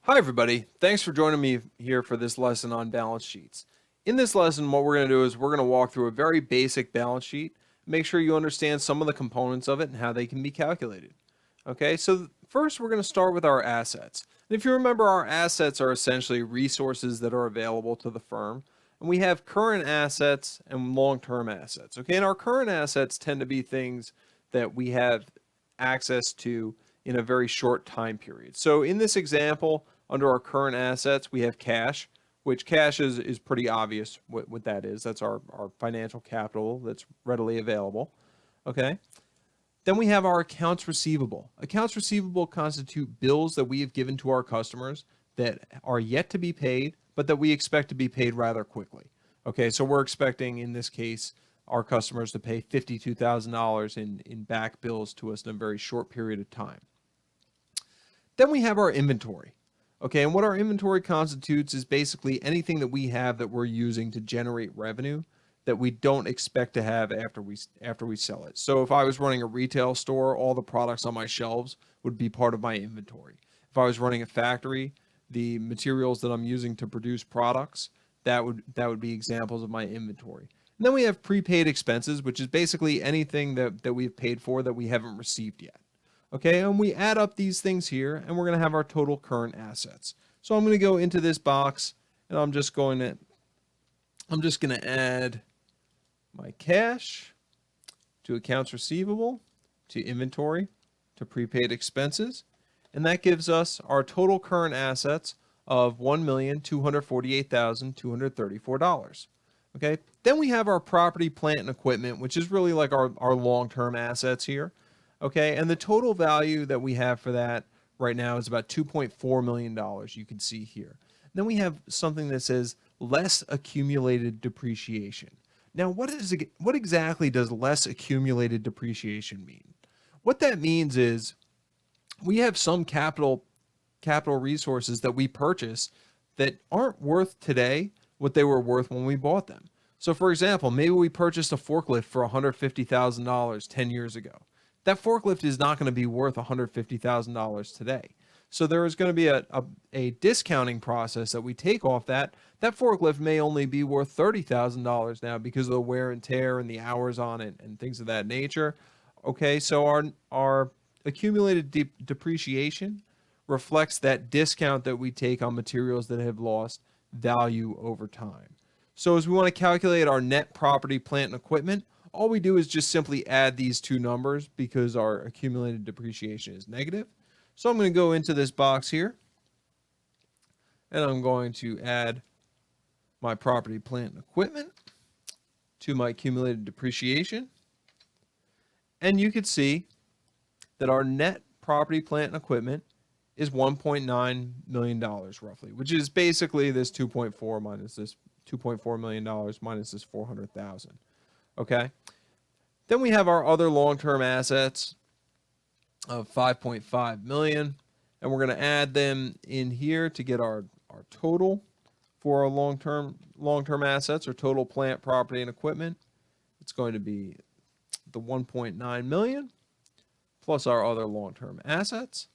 Hi everybody, thanks for joining me here for this lesson on balance sheets. In this lesson, what we're going to do is we're going to walk through a very basic balance sheet, make sure you understand some of the components of it and how they can be calculated. Okay, so first we're going to start with our assets. And if you remember, our assets are essentially resources that are available to the firm. And we have current assets and long-term assets. Okay, and our current assets tend to be things that we have access to in a very short time period. So in this example, under our current assets, we have cash, which cash is pretty obvious what that is. That's our financial capital that's readily available. Okay. Then we have our accounts receivable. Accounts receivable constitute bills that we have given to our customers that are yet to be paid, but that we expect to be paid rather quickly. Okay, so we're expecting in this case our customers to pay $52,000 in back bills to us in a very short period of time. Then we have our inventory. Okay, and what our inventory constitutes is basically anything that we have that we're using to generate revenue that we don't expect to have after we sell it. So if I was running a retail store, all the products on my shelves would be part of my inventory. If I was running a factory, the materials that I'm using to produce products, that would be examples of my inventory. And then we have prepaid expenses, which is basically anything that we've paid for that we haven't received yet. Okay, and we add up these things here, and we're going to have our total current assets. So I'm going to go into this box, and I'm just going to add my cash to accounts receivable, to inventory, to prepaid expenses, and that gives us our total current assets of $1,248,234. Okay, then we have our property, plant, and equipment, which is really like our long-term assets here. Okay, and the total value that we have for that right now is about $2.4 million, you can see here. And then we have something that says less accumulated depreciation. Now, what exactly does less accumulated depreciation mean? What that means is we have some capital resources that we purchase that aren't worth today what they were worth when we bought them. So for example, maybe we purchased a forklift for $150,000 10 years ago. That forklift is not going to be worth $150,000 today. So there is going to be a discounting process that we take off that. That forklift may only be worth $30,000 now because of the wear and tear and the hours on it and things of that nature. Okay, so our accumulated depreciation reflects that discount that we take on materials that have lost value over time. So as we want to calculate our net property, plant, and equipment, all we do is just simply add these two numbers because our accumulated depreciation is negative. So I'm going to go into this box here, and I'm going to add my property, plant, and equipment to my accumulated depreciation. And you can see that our net property, plant, and equipment is $1.9 million roughly, which is basically this 2.4 minus this $2.4 million minus this 400,000. Okay. Then we have our other long-term assets of 5.5 million, and we're going to add them in here to get our total for our long-term assets or total plant, property, and equipment. It's going to be the 1.9 million plus our other long-term assets.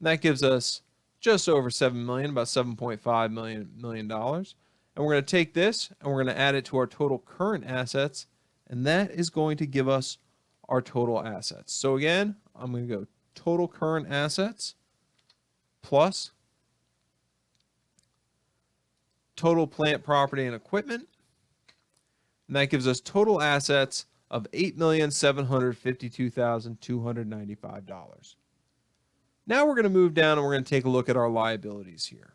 And that gives us just over 7 million, about 7.5 million dollars. And we're going to take this and we're going to add it to our total current assets, and that is going to give us our total assets. So again, I'm going to go total current assets plus total plant, property, and equipment. And that gives us total assets of $8,752,295. Now we're going to move down and we're going to take a look at our liabilities here.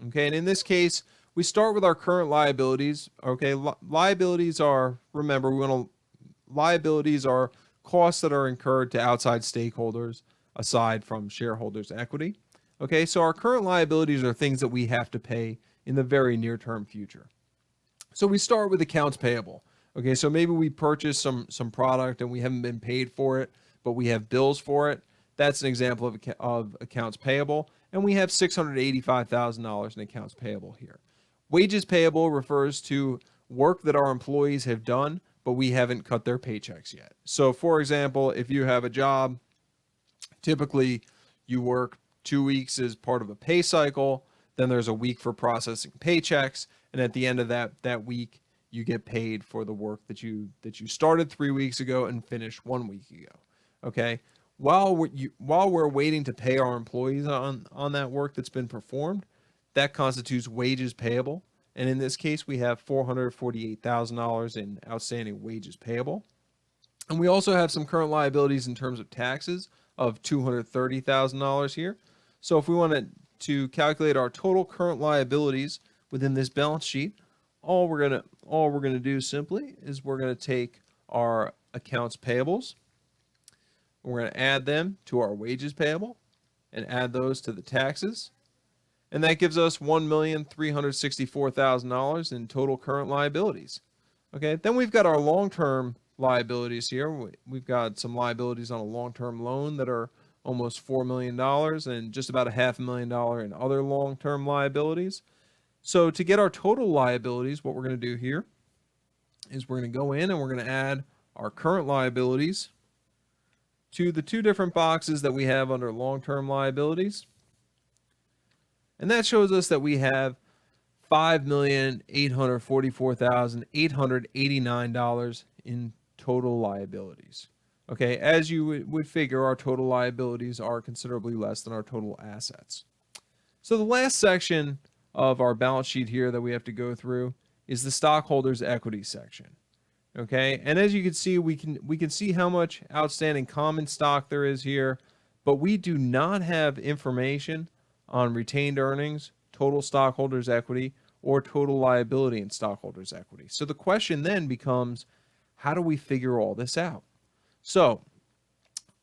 Okay, and in this case, we start with our current liabilities. Okay, liabilities are, remember, liabilities are costs that are incurred to outside stakeholders aside from shareholders' equity. Okay, so our current liabilities are things that we have to pay in the very near-term future. So we start with accounts payable. Okay, so maybe we purchased some product and we haven't been paid for it, but we have bills for it. That's an example of accounts payable, and we have $685,000 in accounts payable here. Wages payable refers to work that our employees have done, but we haven't cut their paychecks yet. So for example, if you have a job, typically you work 2 weeks is part of a pay cycle. Then there's a week for processing paychecks, and at the end of that week, you get paid for the work that you started 3 weeks ago and finished 1 week ago. Okay. While we're waiting to pay our employees on that work that's been performed, that constitutes wages payable. And in this case, we have $448,000 in outstanding wages payable. And we also have some current liabilities in terms of taxes of $230,000 here. So if we wanted to calculate our total current liabilities within this balance sheet, all we're gonna do simply is we're gonna take our accounts payables, we're gonna add them to our wages payable, and add those to the taxes, and that gives us $1,364,000 in total current liabilities. Okay, then we've got our long-term liabilities here. We've got some liabilities on a long-term loan that are almost $4 million and just about $500,000 in other long-term liabilities. So to get our total liabilities, what we're going to do here is we're going to go in and we're going to add our current liabilities to the two different boxes that we have under long-term liabilities. And that shows us that we have $5,844,889 in total liabilities. Okay, as you would figure, our total liabilities are considerably less than our total assets. So the last section of our balance sheet here that we have to go through is the stockholders equity section. Okay, and as you can see, we can see how much outstanding common stock there is here, but we do not have information on retained earnings, total stockholders equity, or total liability in stockholders equity. So the question then becomes, how do we figure all this out? So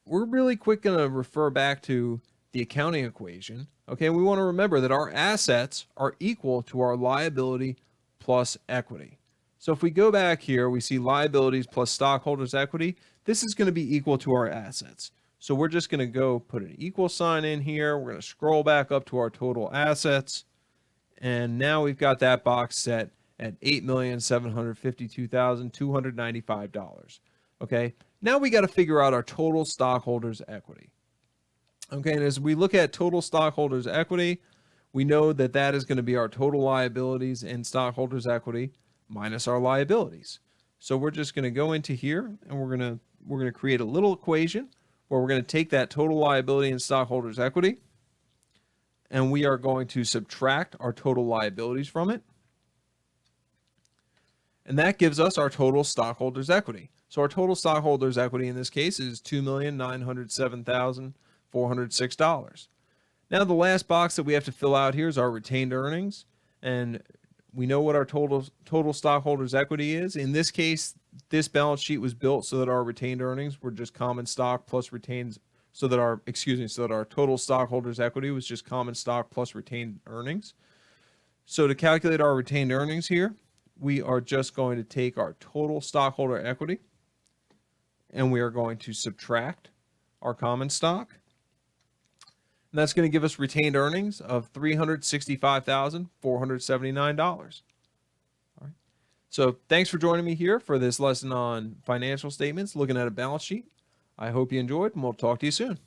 we're really quick going to refer back to the accounting equation. Okay, we want to remember that our assets are equal to our liability plus equity. So if we go back here, we see liabilities plus stockholders equity. This is going to be equal to our assets. So we're just going to go put an equal sign in here. We're going to scroll back up to our total assets. And now we've got that box set at $8,752,295. Okay, now we got to figure out our total stockholders equity. Okay, and as we look at total stockholders equity, we know that that is going to be our total liabilities in stockholders equity minus our liabilities. So we're just going to go into here and we're going to create a little equation where we're going to take that total liability in stockholders equity and we are going to subtract our total liabilities from it. And that gives us our total stockholders equity. So our total stockholders equity in this case is $2,907,406. Now the last box that we have to fill out here is our retained earnings, and we know what our total stockholders equity is. In this case, this balance sheet was built so that our retained earnings were just common stock plus retained, so that our total stockholders equity was just common stock plus retained earnings. So to calculate our retained earnings here, we are just going to take our total stockholder equity and we are going to subtract our common stock. And that's going to give us retained earnings of $365,479. All right. So thanks for joining me here for this lesson on financial statements, looking at a balance sheet. I hope you enjoyed, and we'll talk to you soon.